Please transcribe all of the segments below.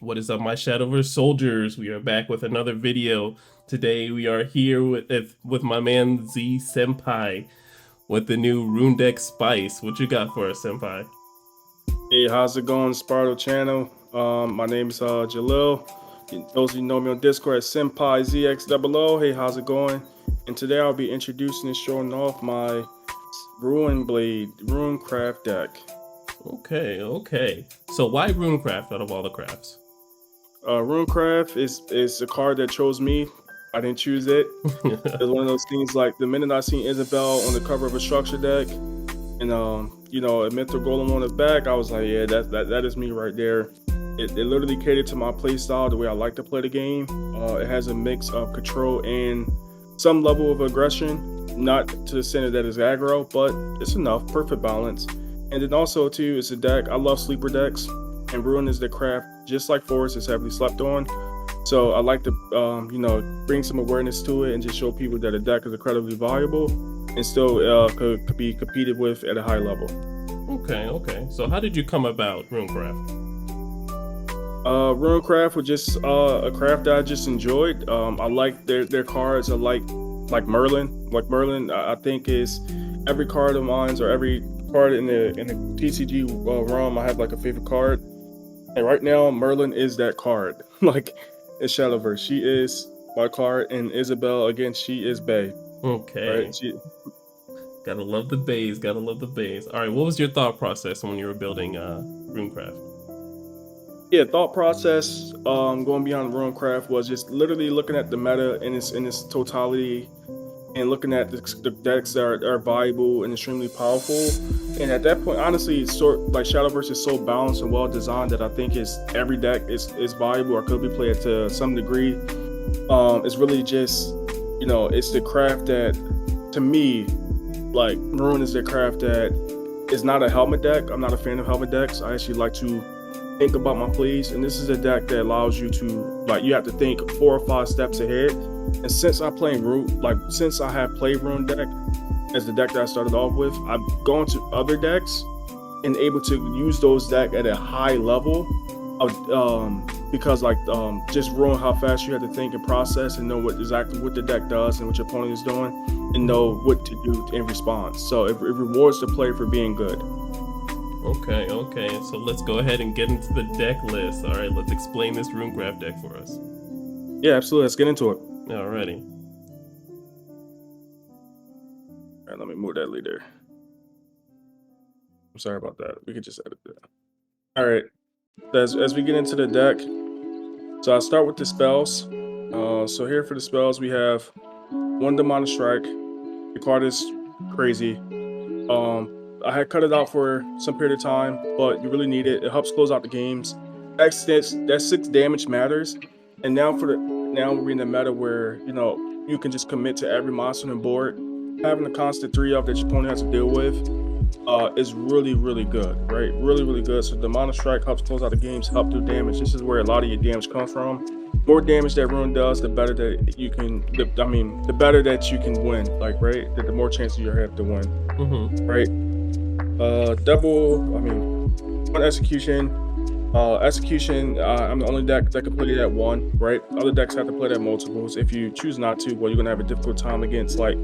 What is up, my Shadowverse soldiers? We are back with another video. Today we are here with my man Z Senpai with the new Rune Deck Spice. What you got for us, Senpai? Hey, how's it going, Sparto channel? My name is Jalil. Those of you know me on Discord as Senpai ZXOO. Hey, how's it going? And today I'll be introducing and showing off my Runecraft deck. Okay. So why Runecraft out of all the crafts? Runecraft is a card that chose me. I didn't choose it. It's one of those things like the minute I seen Isabel on the cover of a structure deck, and you know, a Mythic Golem on the back, I was like, yeah, that is me right there. It literally catered to my play style, the way I like to play the game. It has a mix of control and some level of aggression, not to the center that is aggro, but it's enough, perfect balance. And then also too, it's a deck, I love sleeper decks, and Ruin is the craft, just like Forest is heavily slept on. So I like to, you know, bring some awareness to it and just show people that a deck is incredibly valuable and still could be competed with at a high level. Okay. So how did you come about Runecraft? Runecraft was just a craft that I just enjoyed. I like their cards. I like Merlin. Like Merlin, I think is every card of mine or every card in the TCG realm. I have like a favorite card, and right now Merlin is that card. Like in Shadowverse, she is my card, and Isabel again, she is Bay. Okay. Right? Gotta love the bays. All right, what was your thought process when you were building Runecraft? Yeah, thought process going beyond Runecraft was just literally looking at the meta in its totality and looking at the decks that are valuable and extremely powerful. And at that point, honestly, it's like Shadowverse is so balanced and well designed that I think every deck is valuable or could be played to some degree. It's really just, you know, it's the craft that, to me, like Ruin is the craft that is not a helmet deck. I'm not a fan of helmet decks. I actually like to think about my plays, and this is a deck that allows you to, like, you have to think 4 or 5 steps ahead. And since I play since I have played Rune deck as the deck that I started off with, I've gone to other decks and able to use those decks at a high level of because just Rune, how fast you have to think and process and know exactly what the deck does and what your opponent is doing and know what to do in response. So it rewards the player for being good. Okay. So let's go ahead and get into the deck list. All right, let's explain this Runecraft deck for us. Yeah, absolutely. Let's get into it. Alrighty. All right, let me move that leader. I'm sorry about that. We could just edit that. All right. As we get into the deck, so I'll start with the spells. So here for the spells, we have 1 Demonic Strike. The card is crazy. I had cut it out for some period of time, but you really need it. It helps close out the games. That 6 damage matters. And now we're in the meta where, you know, you can just commit to every monster on the board. Having a constant 3-up that your opponent has to deal with is really good, right? Really good. So Demonic Strike helps close out the games, help do damage. This is where a lot of your damage comes from. More damage that Rune does, the better that you can. The better that you can win. Like, right? The more chances you have to win. Right? Double. 1 execution. I'm the only deck that can play it at 1, right? Other decks have to play it at multiples. If you choose not to, well, you're gonna have a difficult time against like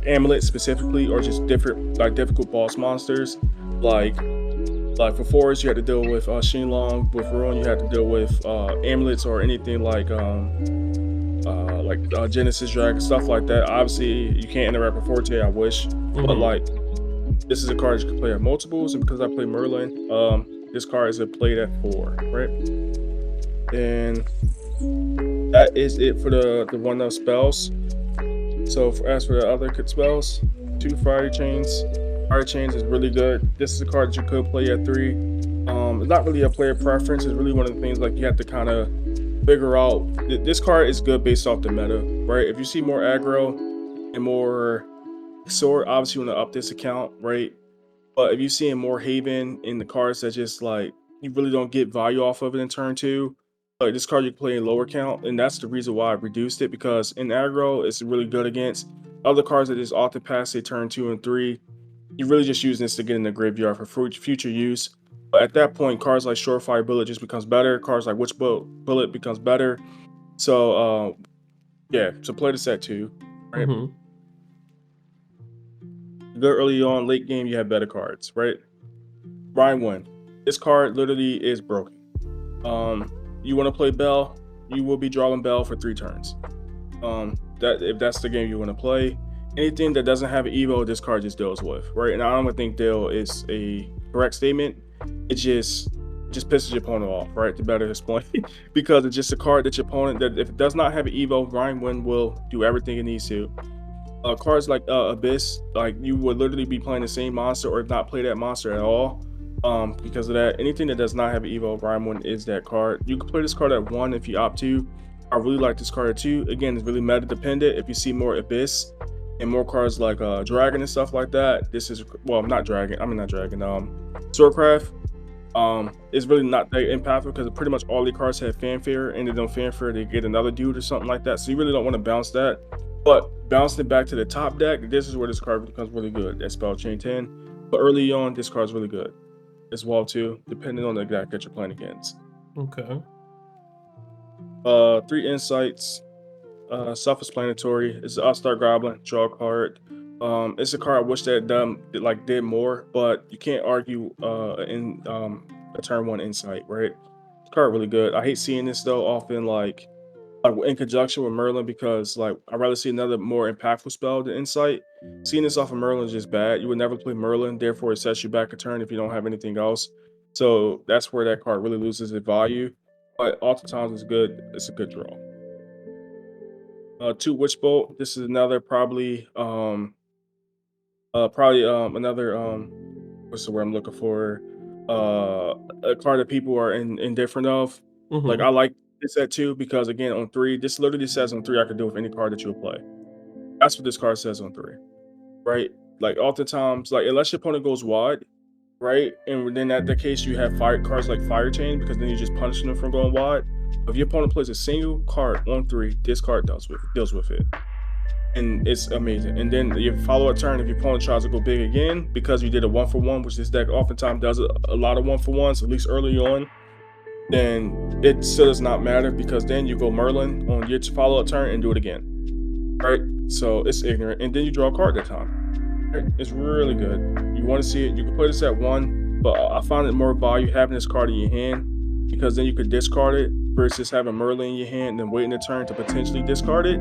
Amulet specifically, or just difficult boss monsters. Like for Forest, you have to deal with Shenlong. With Ruin, you have to deal with Amulets or anything like Genesis Dragon, stuff like that. Obviously, you can't interact with Forte. I wish, but like this is a card you can play at multiples, and because I play Merlin, this card is played at 4, right? And that is it for the 1-up spells. So as for the other spells, 2 Fire Chains. Fire Chains is really good. This is a card that you could play at 3. It's not really a player preference. It's really one of the things like you have to kind of figure out. This card is good based off the meta, right? If you see more aggro and more sword, obviously you want to up this account, right? But if you're seeing more Haven in the cards that just like you really don't get value off of it in turn 2, like this card you can play in lower count, and that's the reason why I reduced it, because in aggro it's really good against other cards that just often pass say turn 2 and 3. You're really just using this to get in the graveyard for future use. But at that point, cards like Surefire Bullet just becomes better. Cards like Bullet becomes better. So yeah, so play the set too, right? Mm-hmm. Good early on, late game, you have better cards, right? Ryan one. This card literally is broken. You want to play Bell, you will be drawing Bell for 3 turns. That if that's the game you want to play, anything that doesn't have an Evo, this card just deals with, right? And I don't think deal is a correct statement. It just pisses your opponent off, right? To better explain, because it's just a card that your opponent that if it does not have an Evo, Ryan Win will do everything it needs to. Cards like Abyss, like you would literally be playing the same monster or not play that monster at all. Because of that, anything that does not have an Evo, Rhyme one is that card. You can play this card at 1 if you opt to. I really like this card at 2. Again, it's really meta dependent. If you see more Abyss and more cards like Dragon and stuff like that, this is well, not Dragon. I mean not Dragon. Swordcraft. It's really not that impactful because pretty much all the cards have fanfare, and then on fanfare they get another dude or something like that. So you really don't want to bounce that. But bouncing it back to the top deck, this is where this card becomes really good. That's Spellchain 10. But early on, this card's really good as well too, depending on the deck that you're playing against. Okay. 3 insights. Self-explanatory. It's an Upstart Goblin. Draw a card. It's a card I wish that did more, but you can't argue in a turn 1 insight, right? This card really good. I hate seeing this though often like in conjunction with Merlin because like I'd rather see another more impactful spell than Insight. Seeing this off of Merlin is just bad. You would never play Merlin, therefore it sets you back a turn if you don't have anything else. So that's where that card really loses its value. But oftentimes it's good. It's a good draw. 2 Witch Bolt. This is another another what's the word I'm looking for? A card that people are indifferent of. Like Mm-hmm. I like this at 2 because again on 3, this literally says on 3 I can do with any card that you'll play. That's what this card says on 3, right? Like oftentimes, like unless your opponent goes wide, right? And then at the case you have fire cards like Fire Chain because then you're just punishing them from going wide. If your opponent plays a single card on 3, this card deals with it. And it's amazing. And then your follow a turn if your opponent tries to go big again because you did a 1-for-1, which this deck oftentimes does a lot of 1-for-1s, at least early on, then it still does not matter because then you go Merlin on your follow up turn and do it again. Right? So it's ignorant. And then you draw a card that time. Right? It's really good. You want to see it, you can play this at 1, but I find it more value having this card in your hand because then you could discard it versus having Merlin in your hand and then waiting a turn to potentially discard it.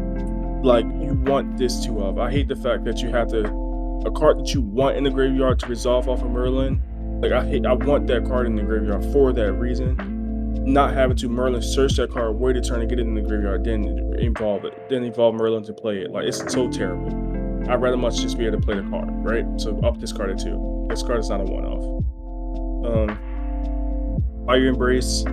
Like you want this to up. I hate the fact that you have to a card that you want in the graveyard to resolve off of Merlin. Like I want that card in the graveyard for that reason. Not having to Merlin search that card, wait a turn to get it in the graveyard, then evolve Merlin to play it. Like it's so terrible. I'd rather much just be able to play the card, right? So up this card at 2. This card is not a one-off. Fire Embrace.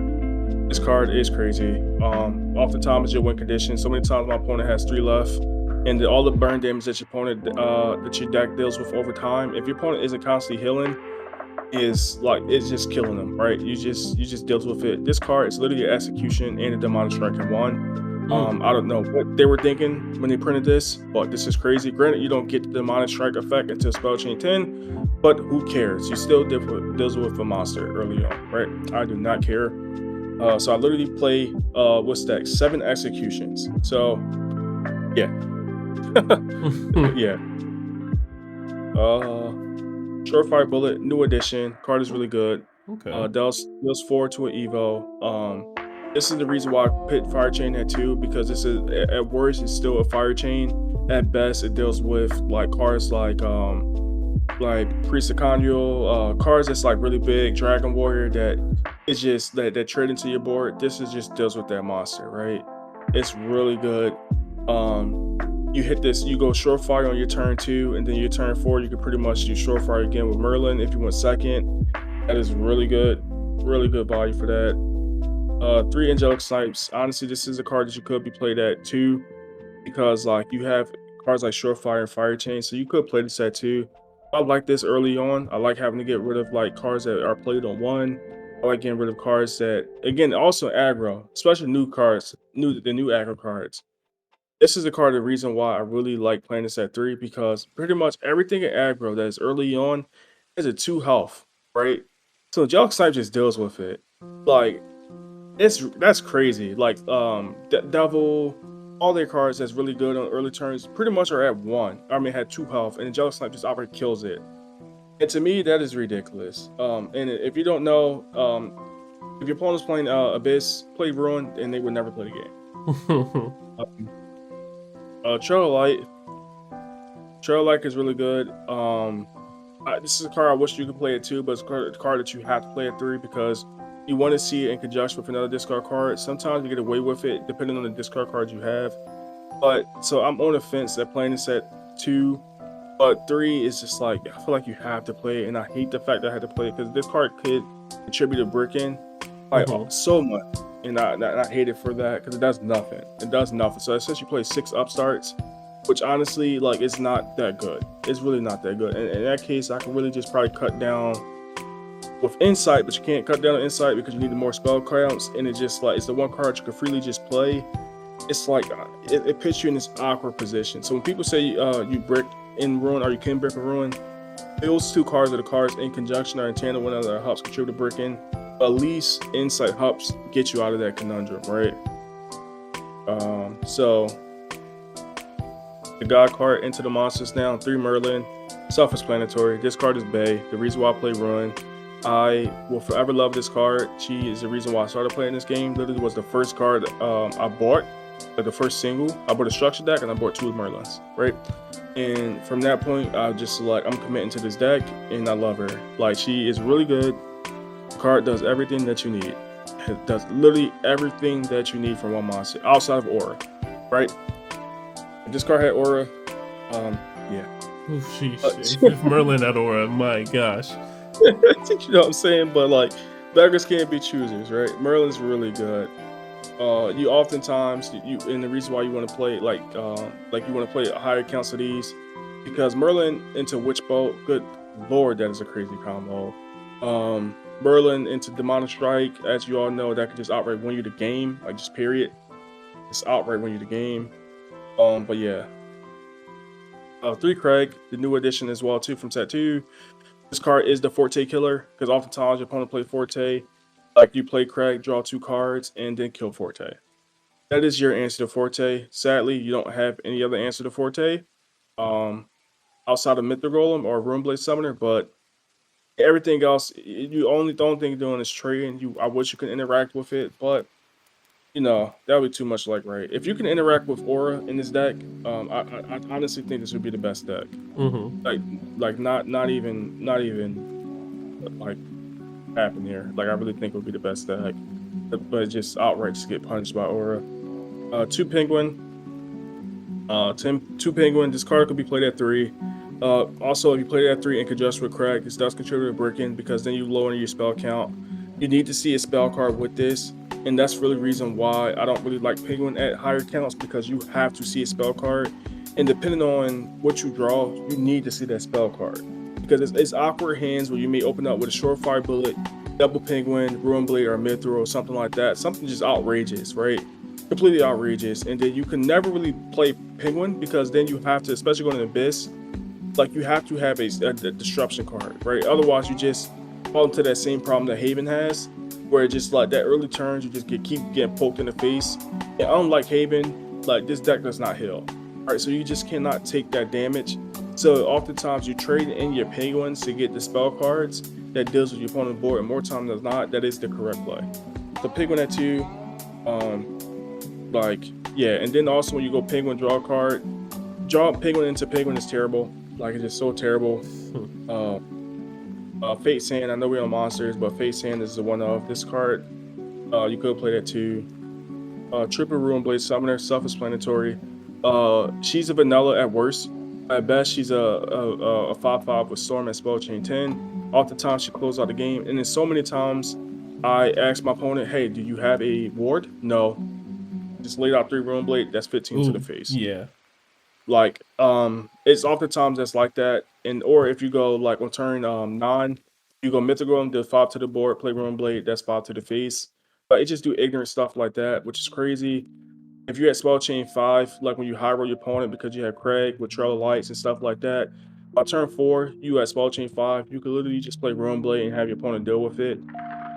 This card is crazy. Oftentimes your win condition. So many times my opponent has 3 left, and all the burn damage that your opponent that your deck deals with over time. If your opponent isn't constantly healing, is like it's just killing them, right? You just deals with it. This card is literally an execution and a demonic strike in one. I don't know what they were thinking when they printed this, but this is crazy. Granted, you don't get the demonic strike effect until Spellchain 10, but who cares? You still deals with a monster early on, right? I do not care. So I literally play what's that? 7 executions. So yeah. Yeah. Surefire Bullet, new edition. Card is really good. Okay. Deals 4 to an Evo. This is the reason why I put Fire Chain at 2 because this is at worst it's still a Fire Chain. At best, it deals with like cards like Priest of Condual, cards that's like really big, Dragon Warrior that is just that trade into your board. This is just deals with that monster, right? It's really good. You hit this, you go Surefire on your turn 2, and then your turn 4, you can pretty much do Surefire again with Merlin if you want second. That is really good value for that. 3 Angelic Snipes. Honestly, this is a card that you could be played at 2 because like you have cards like Surefire and Fire Chain, so you could play this at 2. I like this early on. I like having to get rid of like cards that are played on 1. I like getting rid of cards that, again, also aggro, especially new cards, the new aggro cards. This is the card, the reason why I really like playing this at 3 because pretty much everything in aggro that is early on is a 2 health, right? So Junk Snipe just deals with it. Like that's crazy. Like Devil, all their cards that's really good on early turns pretty much are at one. I mean, had two health, and the Junk Snipe just outright kills it. And to me, that is ridiculous. And if you don't know, if your opponent's playing Abyss, play Ruin, and they would never play the game. Um, Trail Light is really good. This is a card I wish you could play it too, but it's a card that you have to play at 3 because you want to see it in conjunction with another discard card. Sometimes you get away with it depending on the discard cards you have. But so I'm on the fence that playing this at 2, but 3 is just like I feel like you have to play it, and I hate the fact that I had to play it because this card could contribute to bricking like so much, and I hate it for that because it does nothing. It does nothing. So since you play 6 upstarts, which honestly, like, it's not that good. It's really not that good. And in that case, I can really just probably cut down with Insight, but you can't cut down on Insight because you need the more spell counts. And it's just like, it's the one card you can freely just play. It's like, it puts you in this awkward position. So when people say you brick in Ruin or you can brick a Ruin, those two cards are the cards in conjunction or in tandem with another helps contribute to bricking. At least Insight helps get you out of that conundrum, right? So the God card into the monsters now. 3 Merlin, self-explanatory. This card is Bay. The reason why I play Ruin. I will forever love this card. She is the reason why I started playing this game. Literally was the first card I bought, like the first single. I bought a structure deck and I bought 2 Merlins, right? And from that point, I just like, I'm committing to this deck and I love her. Like, she is really good. The card does everything that you need. It does literally everything that you need from one monster outside of Aura, right? If this card had Aura, yeah. Oof, sheesh. If Merlin had Aura, my gosh. You know what I'm saying? But like, beggars can't be choosers, right? Merlin's really good. You oftentimes and the reason why you want to play like you want to play higher counts of these because Merlin into Witch Bolt, good lord, that is a crazy combo. Merlin into Demonic Strike, as you all know, that could just outright win you the game, like just period. Just outright win you the game. But yeah. 3 Craig, the new addition as well too from set 2. This card is the Forte killer because oftentimes your opponent play Forte, like you play Craig, draw 2 cards, and then kill Forte. That is your answer to Forte. Sadly, you don't have any other answer to Forte, outside of Mythic Golem or Runeblade Summoner. But everything else, the only thing you're doing is trading. I wish you could interact with it, but you know that would be too much. Like, right, if you can interact with Aura in this deck, I honestly think this would be the best deck. Like not even like happen here. Like, I really think it would be the best deck, but just outright just get punched by Aura. 2 Penguin, 2 Penguin. This card could be played at 3. Also, if you play it at 3 in conjunction with Craig, this does contribute to bricking because then you lower your spell count. You need to see a spell card with this, and that's really the reason why I don't really like Penguin at higher counts because you have to see a spell card, and depending on what you draw, you need to see that spell card because it's awkward hands where you may open up with a Surefire Bullet, double Penguin, Ruin Blade, or Mithril or something like that. Something just outrageous, right? Completely outrageous. And then you can never really play Penguin because then you have to, especially going to Abyss, like you have to have a disruption card, right? Otherwise, you just fall into that same problem that Haven has, where it just like that early turns, you just keep getting poked in the face. And unlike Haven, like this deck does not heal, right? So you just cannot take that damage. So oftentimes you trade in your Penguins to get the spell cards that deals with your opponent's board, and more time than not, that is the correct play. The Penguin at 2, like, yeah, and then also when you go Penguin, draw a card. Draw Penguin into Penguin is terrible. Like, it's just so terrible. Fate Sand, I know we're on monsters, but Fate Sand is the one of this card. You could play that too. Triple Ruin Blade Summoner, self-explanatory. She's a vanilla at worst. At best, she's a 5/5 with Storm and Spellchain 10. Oftentimes, she closes out the game, and then so many times, I ask my opponent, "Hey, do you have a ward?" No. Just laid out 3 Ruin Blade. That's 15 to the face. Yeah. Like, it's oftentimes that's like that, and or if you go like on turn 9, you go Mythical, do 5 to the board, play Ruin Blade, that's 5 to the face. But it just do ignorant stuff like that, which is crazy. If you had Spell Chain 5, like when you high roll your opponent because you have Craig with Trail of Lights and stuff like that, By turn 4, you at Spellchain 5, you could literally just play Runeblade and have your opponent deal with it.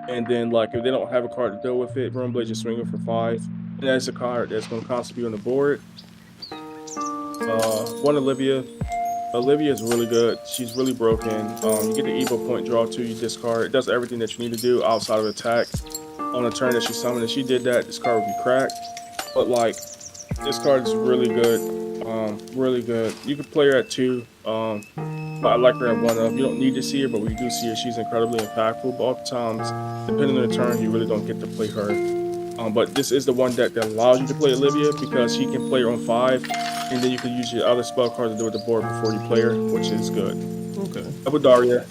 And then, like, if they don't have a card to deal with it, Runeblade just swing it for 5. And that's a card that's going to constantly be on the board. One Olivia. Olivia is really good. She's really broken. You get the Evo point, draw 2, you discard. It does everything that you need to do outside of attack on the turn that she summoned. If she did that, this card would be cracked. But, like, this card is really good. Really good. You could play her at 2. But I like her at 1 up. You don't need to see her, but when you do see her, she's incredibly impactful. But oftentimes, depending on the turn, you really don't get to play her. But this is the one deck that allows you to play Olivia because she can play her on 5, and then you can use your other spell cards to do with the board before you play her, which is good. Okay. With Daria.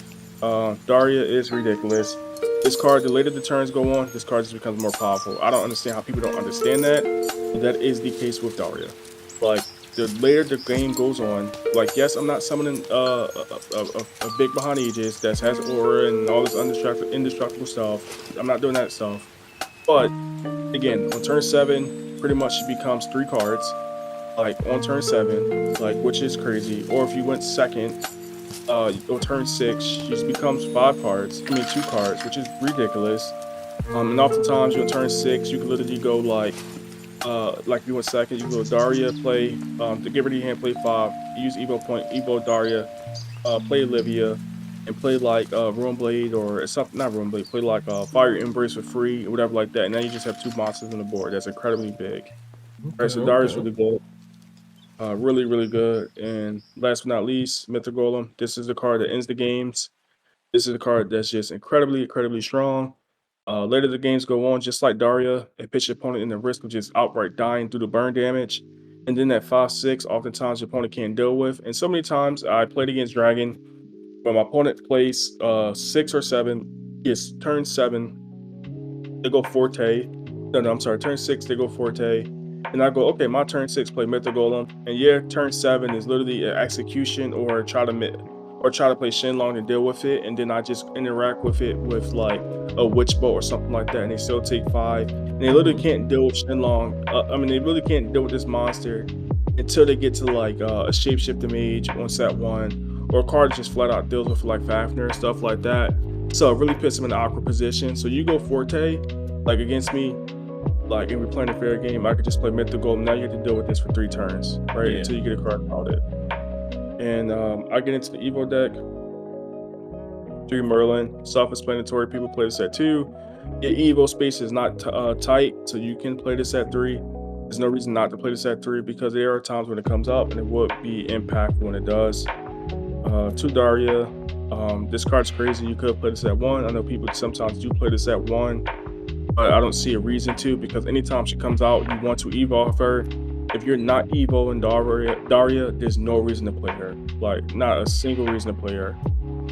Daria is ridiculous. This card, the later the turns go on, this card just becomes more powerful. I don't understand how people don't understand that, but that is the case with Daria. Like, the later the game goes on, like, yes, I'm not summoning a big behind Aegis that has aura and all this indestructible stuff. I'm not doing that stuff. But again, on turn 7, pretty much she becomes 3 cards. Like on turn 7, like, which is crazy. Or if you went second, on turn 6, she just becomes 5 cards. 2 cards, which is ridiculous. And oftentimes on turn 6, you can literally go like if you went second, you can go Daria, play to get rid of your hand, play 5, use Evo point, Evo Daria, play Olivia, and play like Runeblade or something, not Runeblade, play like Fire Embrace for free or whatever like that. And now you just have 2 monsters on the board. That's incredibly big. Alright, so Daria's really good. Really, really good. And last but not least, Mythic Golem. This is the card that ends the games. This is a card that's just incredibly, incredibly strong. Later the games go on, just like Daria, it puts your opponent in the risk of just outright dying through the burn damage. And then that 5/6, oftentimes your opponent can't deal with. And so many times I played against Dragon, when my opponent plays 6 or 7, it's turn 7, they go Forte. No, I'm sorry, turn 6, they go Forte. And I go, okay, my turn 6, play Mythic Golem. And yeah, turn 7 is literally an execution or try to play Shenlong and deal with it, and then I just interact with it with like a Witch Bolt or something like that, and they still take 5. And they literally can't deal with Shenlong. They really can't deal with this monster until they get to like a Shapeshifter Mage on set 1, or a card that just flat out deals with like Fafnir and stuff like that. So it really puts them in an awkward position. So you go Forte, like against me, like, and we're playing a fair game, I could just play Mythic Golem. Now you have to deal with this for 3 turns, right? Yeah. Until you get a card about it. And I get into the Evo deck. 3 Merlin, self-explanatory. People play this at 2. Your Evo space is not tight, so you can play this at 3. There's no reason not to play this at 3 because there are times when it comes up and it would be impactful when it does. 2 Daria. This card's crazy. You could play this at 1. I know people sometimes do play this at 1, but I don't see a reason to, because anytime she comes out, you want to evolve her. If you're not Evo and Daria, there's no reason to play her. Like, not a single reason to play her.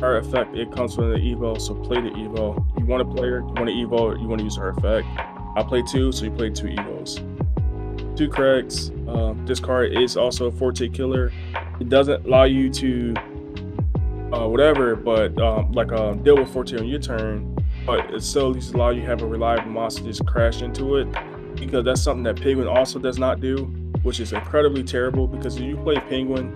Her effect, it comes from the Evo, so play the Evo. You want to play her, you want to Evo, you want to use her effect. I play 2, so you play 2 Evos. 2 Craigs. This card is also a Forte killer. It doesn't allow you to deal with Forte on your turn, but it still at least allow you to have a reliable monster just crash into it, because that's something that Penguin also does not do, which is incredibly terrible. Because if you play Penguin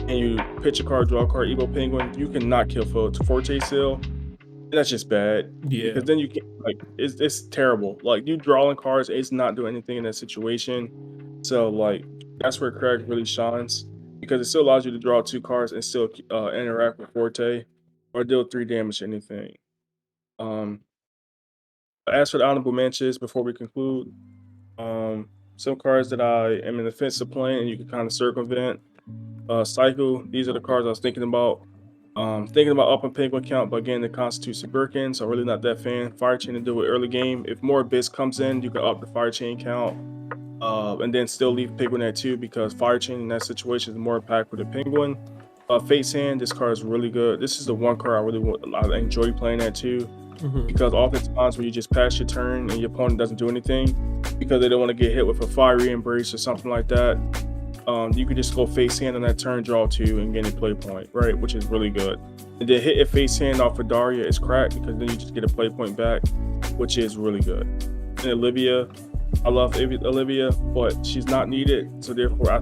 and you pitch a card, draw a card, Evo Penguin, you cannot kill Forte Seal. And that's just bad. Yeah. Because then you can't, like, it's terrible. Like, you drawing cards, it's not doing anything in that situation. So, like, that's where Craig really shines, because it still allows you to draw 2 cards and still interact with Forte or deal 3 damage to anything. As for the honorable mentions, before we conclude, some cards that I am in the fence of playing and you can kind of circumvent. Cycle, these are the cards I was thinking about. Thinking about upping Penguin count, but again, it constitutes a Birkin, so I'm really not that fan. Fire Chain to do it early game. If more Abyss comes in, you can up the Fire Chain count, and then still leave Penguin at 2, because Fire Chain in that situation is more impactful than Penguin. Fate's Hand, this card is really good. This is the one card I enjoy playing at 2. Because oftentimes when you just pass your turn and your opponent doesn't do anything because they don't want to get hit with a Fiery Embrace or something like that, you could just go Face Hand on that turn, draw 2, and get a play point, right? Which is really good. And then hit your Face Hand off of Daria is cracked, because then you just get a play point back, which is really good. And Olivia, I love Olivia, but she's not needed. So therefore,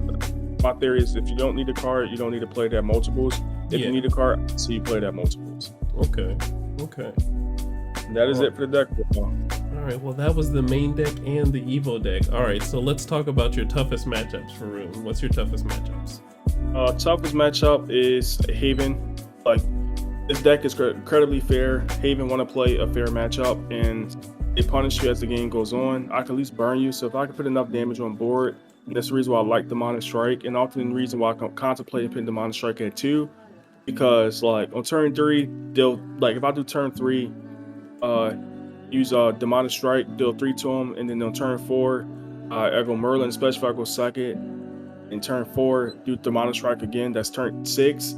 my theory is if you don't need a card, you don't need to play that multiples. If you Yeah. need a card, so you play that multiples. Okay. Okay. And that is All it for the deck. all right. Well, that was the main deck and the Evo deck. All right. So let's talk about your toughest matchups for Rune. What's your toughest matchups? Toughest matchup is Haven. Like, this deck is incredibly fair. Haven want to play a fair matchup, and they punish you as the game goes on. I can at least burn you, so if I can put enough damage on board, and that's the reason why I like Demonic Strike, and often the reason why I contemplate putting Demonic Strike at 2, because like on turn 3, they'll like if I do turn 3, use Demonic Strike, deal 3 to them, and then on turn 4, I go Merlin, especially if I go second. In turn 4, do Demonic Strike again. That's turn 6.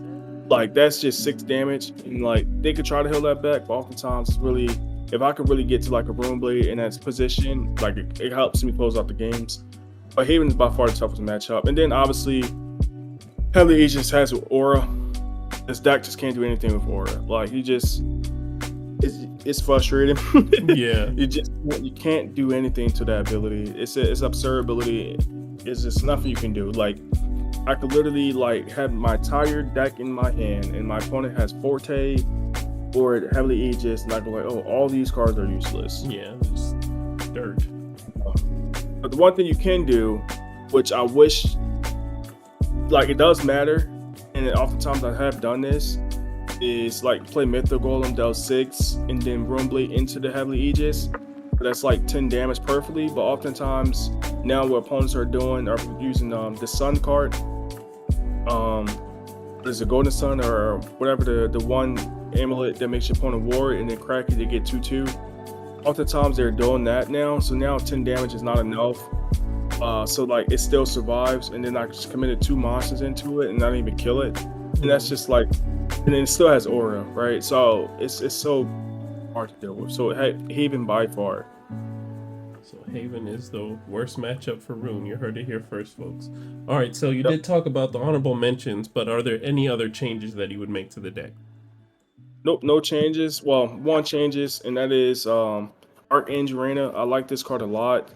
Like, that's just 6 damage. And like they could try to heal that back, but oftentimes it's really, if I could really get to like a Rune Blade in that position, like it helps me close out the games. But Haven is by far the toughest matchup. And then obviously Heavily Aegis has Aura. This deck just can't do anything with Aura. Like he just it's frustrating. Yeah. You can't do anything to that ability. It's absurd ability. It's just nothing you can do. Like I could literally like have my entire deck in my hand, and my opponent has Forte or Heavily Aegis, and I go like, oh, all these cards are useless. Yeah. Just dirt. But the one thing you can do, which I wish, like it does matter, and oftentimes I have done this, is like play Mythic Golem, deal 6, and then Rune Blade into the Heavily Aegis. That's like 10 damage perfectly, but oftentimes now what opponents are doing are using the Sun card. There's a Golden Sun or whatever the one amulet that makes your opponent ward, and then crack it to get 2/2. Oftentimes they're doing that now, so now 10 damage is not enough. So like it still survives, and then I just committed 2 monsters into it and not even kill it, and that's just like, and then it still has Aura, right? So it's so hard to deal with. So Haven by far. So Haven is the worst matchup for Rune. You heard it here first, folks. All right, so you Yep. did talk about the honorable mentions, but are there any other changes that you would make to the deck? Nope, no changes. Well, one changes, and that is Archangel Arena. I like this card a lot.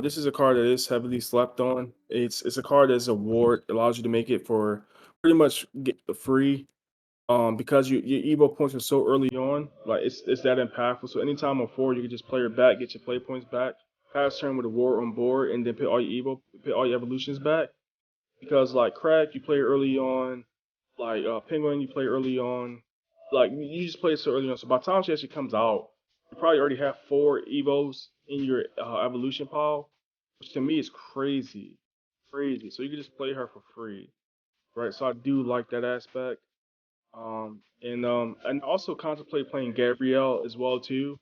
This is a card that is heavily slept on. It's a card that's a ward, allows you to make it for pretty much get free. Because your Evo points are so early on, like it's that impactful. So anytime on 4, you can just play your back, get your play points back, pass turn with a war on board, and then put all your put all your evolutions back. Because like Crack, you play early on, like Penguin, you play early on, like you just play it so early on. So by the time she actually comes out, you probably already have 4 Evos in your evolution pile, which to me is crazy, crazy. So you can just play her for free, right? So I do like that aspect. And also contemplate playing Gabrielle as well too.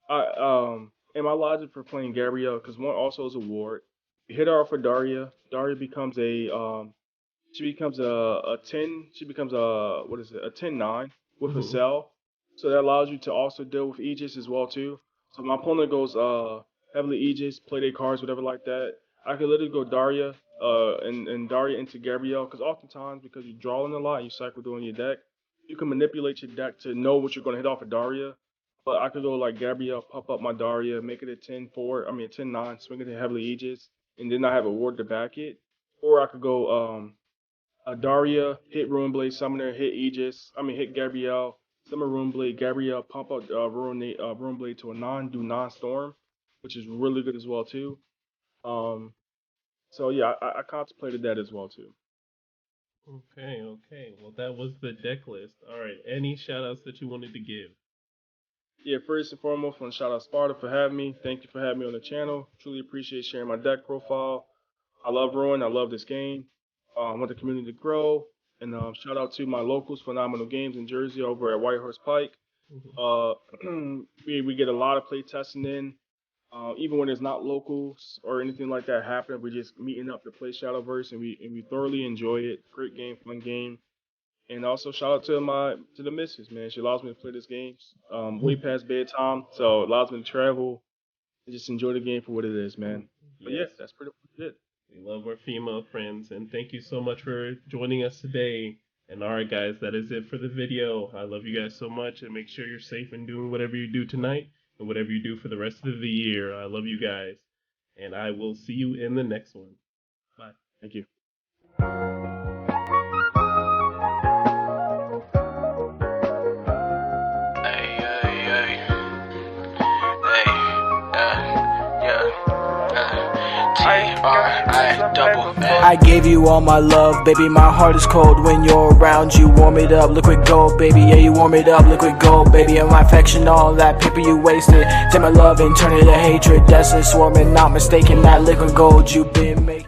And my logic for playing Gabrielle, because one also is a ward. You hit her off with Daria. Daria becomes she becomes a 10. She becomes a what is it? A 10/9 with a Mhm. cell. So that allows you to also deal with Aegis as well too. So my opponent goes heavily Aegis, play their cards, whatever like that. I could literally go Daria and Daria into Gabrielle, because oftentimes because you're drawing a lot and you cycle doing your deck, you can manipulate your deck to know what you're gonna hit off of Daria. But I could go like Gabrielle, pop up my Daria, make it a 10/4, I mean a 10/9, swing it to heavily Aegis, and then I have a ward to back it. Or I could go Daria, hit Runeblade, Summoner, hit Aegis. I mean, hit Gabrielle, summon Runeblade, Gabrielle, pump out Runeblade to a do non-storm, which is really good as well too. Um, so yeah, I contemplated that as well too. Okay, okay. Well, that was the deck list. All right. Any shout outs that you wanted to give? Yeah, first and foremost, I want to shout out Sparta for having me. Thank you for having me on the channel. Truly appreciate sharing my deck profile. I love Ruin. I love this game. I want the community to grow. And shout out to my locals, Phenomenal Games in Jersey over at Whitehorse Pike. Mhm. Uh, we get a lot of play testing in. Even when there's not locals or anything like that happening, we're just meeting up to play Shadowverse, and we thoroughly enjoy it. Great game, fun game. And also shout out to the missus, man. She allows me to play this game way past bedtime, so it allows me to travel and just enjoy the game for what it is, man. But yeah, Yes. that's pretty much it. We love our female friends, and thank you so much for joining us today. And all right, guys, that is it for the video. I love you guys so much, and make sure you're safe and doing whatever you do tonight and whatever you do for the rest of the year. I love you guys, and I will see you in the next one. Bye. Thank you. I gave you all my love, baby, my heart is cold when you're around. You warm it up, liquid gold, baby, yeah, you warm it up, liquid gold, baby. And my affection, all that paper you wasted, take my love and turn it to hatred. That's a swarming, not mistaken, that liquid gold you've been making.